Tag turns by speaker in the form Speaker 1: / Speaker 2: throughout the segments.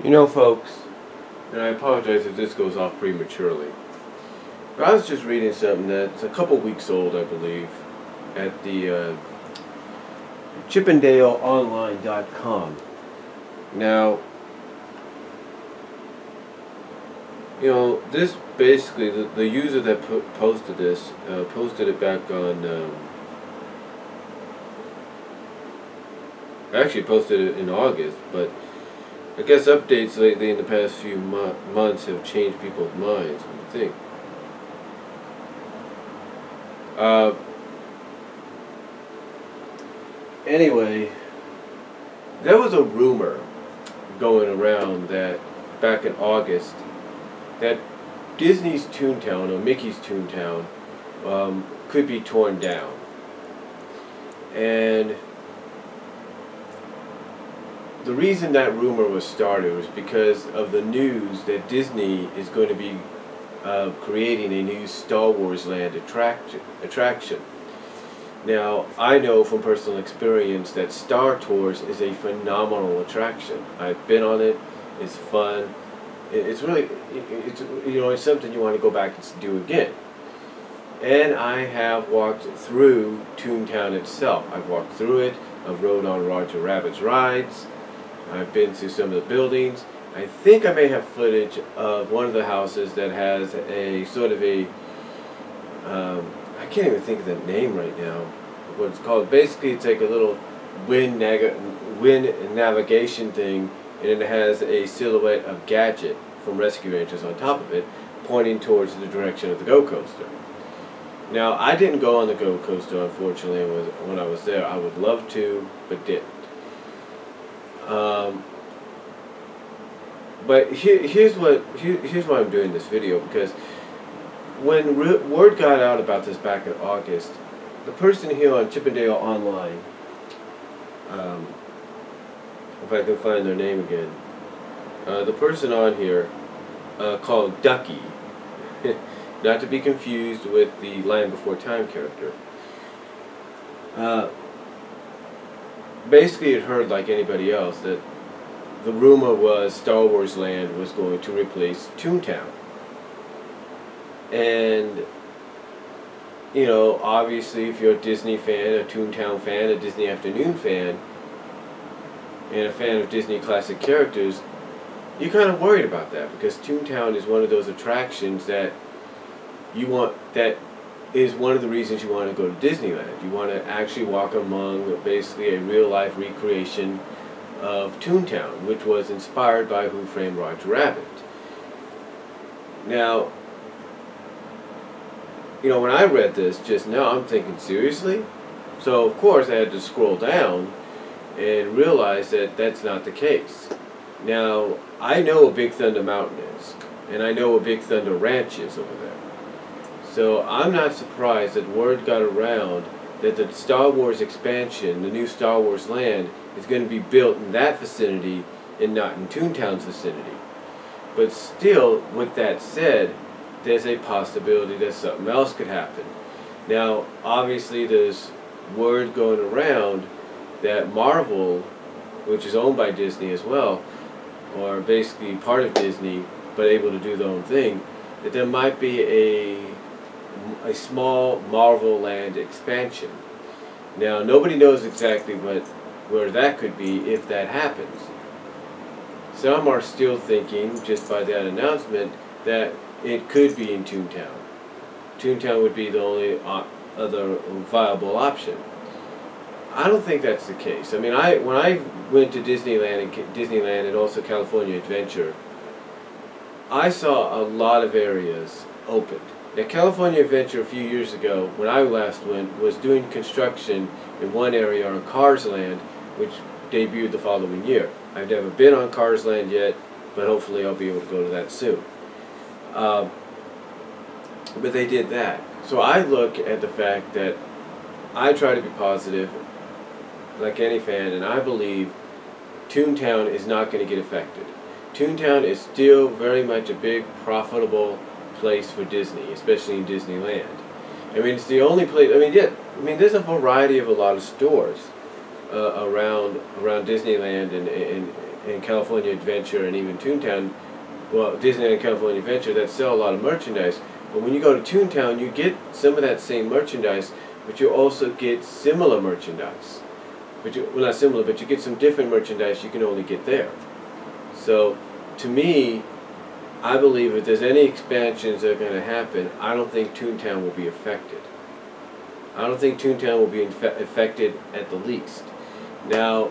Speaker 1: You know, folks, and I apologize if this goes off prematurely, but I was just reading something that's a couple weeks old, I believe, at the chippendaleonline.com. Now, you know, this basically, the user that posted this, posted it back on, actually posted it in August, but I guess updates lately in the past few months have changed people's minds, what do you think? Anyway, there was a rumor going around that back in August that Disney's ToonTown, or Mickey's ToonTown, could be torn down. And the reason that rumor was started was because of the news that Disney is going to be creating a new Star Wars Land attraction. Now, I know from personal experience that Star Tours is a phenomenal attraction. I've been on it. It's fun. It's really, it's something you want to go back and do again. And I have walked through ToonTown itself. I've walked through it. I've rode on Roger Rabbit's rides. I've been to some of the buildings. I think I may have footage of one of the houses that has a sort of a, I can't even think of the name right now, what it's called. Basically, it's like a little wind navigation thing, and it has a silhouette of Gadget from Rescue Rangers on top of it, pointing towards the direction of the Go Coaster. Now, I didn't go on the Go Coaster, unfortunately, when I was there. I would love to, but didn't. But here's why I'm doing this video, because when word got out about this back in August, the person here on Chippendale Online, if I can find their name again, the person on here called Ducky, not to be confused with the Land Before Time character, basically it heard like anybody else that the rumor was Star Wars Land was going to replace ToonTown. And, you know, obviously if you're a Disney fan, a ToonTown fan, a Disney Afternoon fan, and a fan of Disney classic characters, you're kind of worried about that, because ToonTown is one of those attractions that you want, that is one of the reasons you want to go to Disneyland. You want to actually walk among basically a real-life recreation of ToonTown, which was inspired by Who Framed Roger Rabbit. Now, you know, when I read this just now, I'm thinking, seriously? So, of course, I had to scroll down and realize that that's not the case. Now, I know what Big Thunder Mountain is, and I know what Big Thunder Ranch is over there. So I'm not surprised that word got around that the Star Wars expansion, the new Star Wars Land, is going to be built in that vicinity and not in ToonTown's vicinity. But still, with that said, there's a possibility that something else could happen. Now, obviously there's word going around that Marvel, which is owned by Disney as well, or basically part of Disney, but able to do their own thing, that there might be a small Marvel Land expansion. Now, nobody knows exactly where that could be if that happens. Some are still thinking, just by that announcement, that it could be in ToonTown. ToonTown would be the only other viable option. I don't think that's the case. I mean, when I went to Disneyland and also California Adventure, I saw a lot of areas opened. Now, California Adventure a few years ago, when I last went, was doing construction in one area on Cars Land, which debuted the following year. I've never been on Cars Land yet, but hopefully I'll be able to go to that soon. But they did that. So I look at the fact that I try to be positive, like any fan, and I believe ToonTown is not going to get affected. ToonTown is still very much a big, profitable place for Disney, especially in Disneyland. I mean, it's the only place. I mean, there's a variety of a lot of stores around Disneyland and and California Adventure and even ToonTown, well, Disneyland and California Adventure, that sell a lot of merchandise. But when you go to ToonTown, you get some of that same merchandise, but you also get similar merchandise. Well, not similar, but you get some different merchandise you can only get there. So, to me, I believe if there's any expansions that are going to happen, I don't think ToonTown will be affected. I don't think ToonTown will be affected at the least. Now,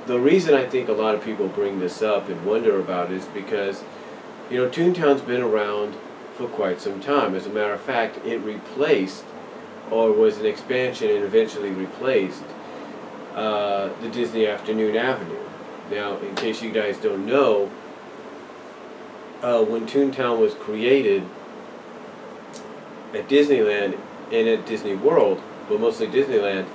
Speaker 1: the reason I think a lot of people bring this up and wonder about it is because, you know, ToonTown's been around for quite some time. As a matter of fact, it replaced, or was an expansion and eventually replaced, the Disney Afternoon Avenue. Now, in case you guys don't know, when ToonTown was created at Disneyland and at Disney World, but mostly Disneyland,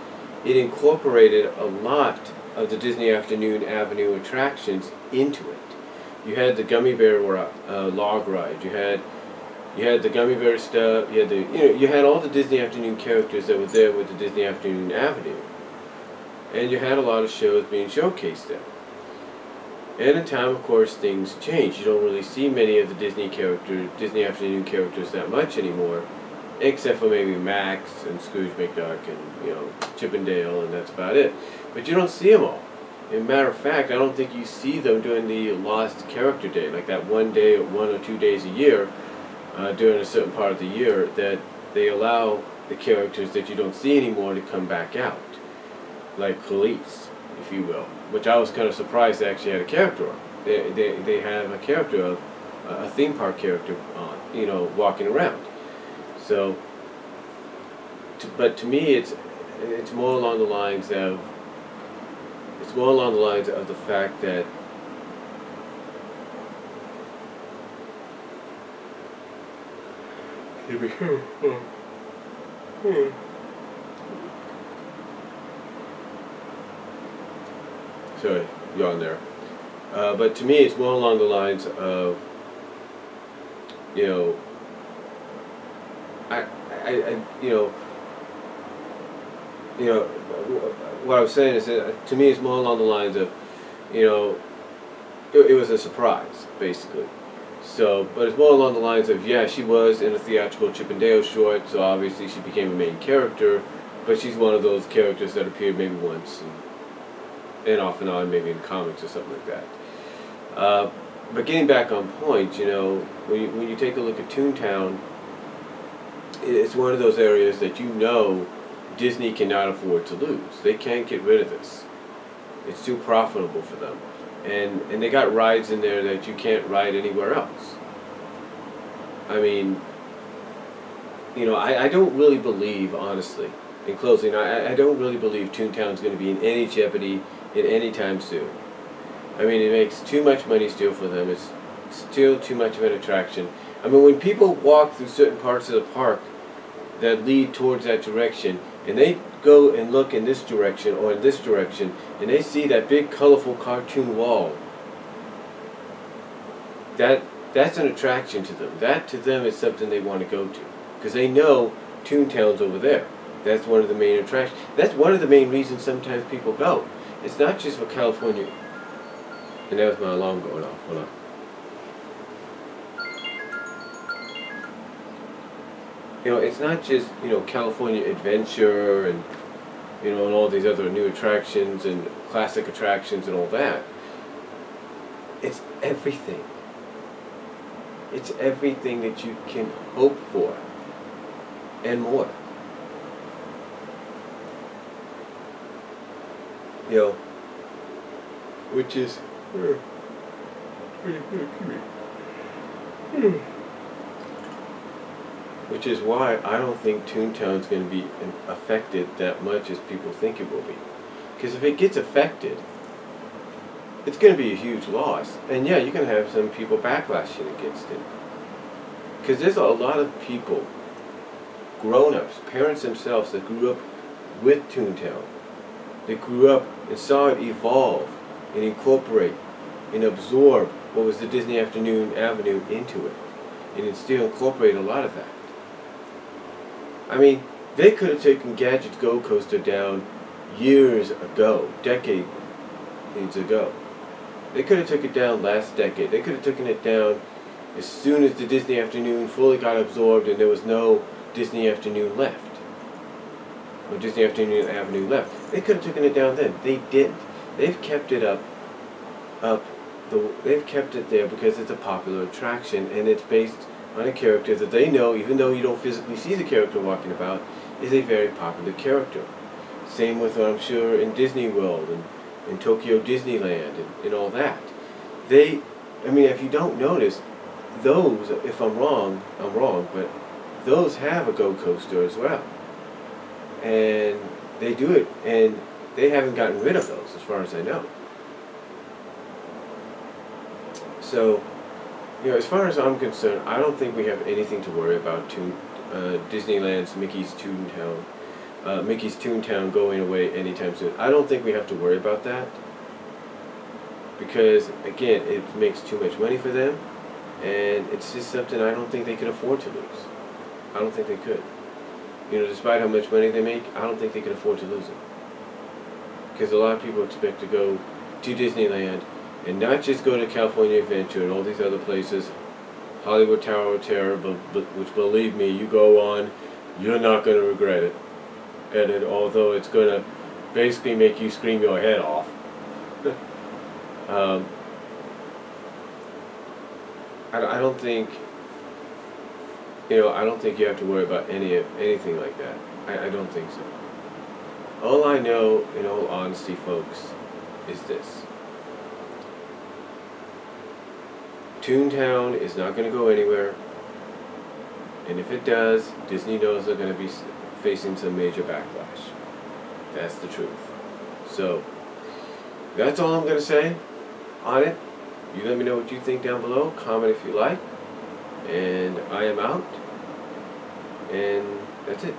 Speaker 1: it incorporated a lot of the Disney Afternoon Avenue attractions into it. You had the Gummy Bear log ride. You had the Gummy Bear stuff. You had you had all the Disney Afternoon characters that were there with the Disney Afternoon Avenue, and you had a lot of shows being showcased there. And in time, of course, things change. You don't really see many of the Disney Afternoon characters that much anymore, except for maybe Max and Scrooge McDuck and, you know, Chip and Dale, and that's about it. But you don't see them all. As a matter of fact, I don't think you see them during the Lost Character Day, like that one day or 1 or 2 days a year during a certain part of the year that they allow the characters that you don't see anymore to come back out, like Khalees, if you will, which I was kind of surprised they actually had a character on. They have a character of a theme park character on, you know, walking around. So, but to me, it's more along the lines of the fact that sorry, yawn there. But to me, it's more along the lines of, you know, what I was saying is that to me, it's more along the lines of, you know, it was a surprise, basically. So, but it's more along the lines of, yeah, she was in a theatrical Chip and Dale short, so obviously she became a main character, but she's one of those characters that appeared maybe once and off and on, maybe in comics or something like that. But getting back on point, you know, when you take a look at ToonTown, it's one of those areas that, you know, Disney cannot afford to lose. They can't get rid of this. It's too profitable for them. And they got rides in there that you can't ride anywhere else. I mean, you know, I don't really believe, honestly, in closing, I don't really believe ToonTown's going to be in any jeopardy in any time soon. I mean, it makes too much money still for them. It's still too much of an attraction. I mean, when people walk through certain parts of the park that lead towards that direction, and they go and look in this direction or in this direction, and they see that big colorful cartoon wall, that's an attraction to them. That to them is something they want to go to, because they know ToonTown's over there. That's one of the main attractions. That's one of the main reasons sometimes people go. It's not just for California. And that was my alarm going off. Hold on. You know, it's not just, you know, California Adventure and, you know, and all these other new attractions and classic attractions and all that. It's everything. It's everything that you can hope for and more. You know, which is which is why I don't think ToonTown's going to be affected that much as people think it will be. Because if it gets affected, it's going to be a huge loss. And yeah, you're going to have some people backlashing against it. Because there's a lot of people, grown-ups, parents themselves, that grew up with ToonTown. They grew up and saw it evolve and incorporate and absorb what was the Disney Afternoon Avenue into it. And it still incorporate a lot of that. I mean, they could have taken Gadget's Go Coaster down years ago, needs to go. They could have took it down last decade. They could have taken it down as soon as the Disney Afternoon fully got absorbed and there was no Disney Afternoon left. Or Disney Afternoon Avenue left. They could have taken it down then. They didn't. They've kept it they've kept it there because it's a popular attraction and it's based on a character that they know, even though you don't physically see the character walking about, is a very popular character. Same with, I'm sure, in Disney World and in Tokyo Disneyland and all that. I mean, if you don't notice, those, if I'm wrong, but those have a Go Coaster as well. And they do it, and they haven't gotten rid of those, as far as I know. So, you know, as far as I'm concerned, I don't think we have anything to worry about Disneyland's Mickey's ToonTown going away anytime soon. I don't think we have to worry about that because, again, it makes too much money for them, and it's just something I don't think they can afford to lose. I don't think they could. You know, despite how much money they make, I don't think they can afford to lose it. Because a lot of people expect to go to Disneyland and not just go to California Adventure and all these other places, Hollywood Tower of Terror, which, believe me, you go on, you're not going to regret it. And although it's going to basically make you scream your head off. I don't think, you know, I don't think you have to worry about anything like that. I don't think so. All I know, in all honesty, folks, is this. ToonTown is not going to go anywhere, and if it does, Disney knows they're going to be facing some major backlash. That's the truth. So, that's all I'm going to say on it. You let me know what you think down below. Comment if you like. And I am out. And that's it.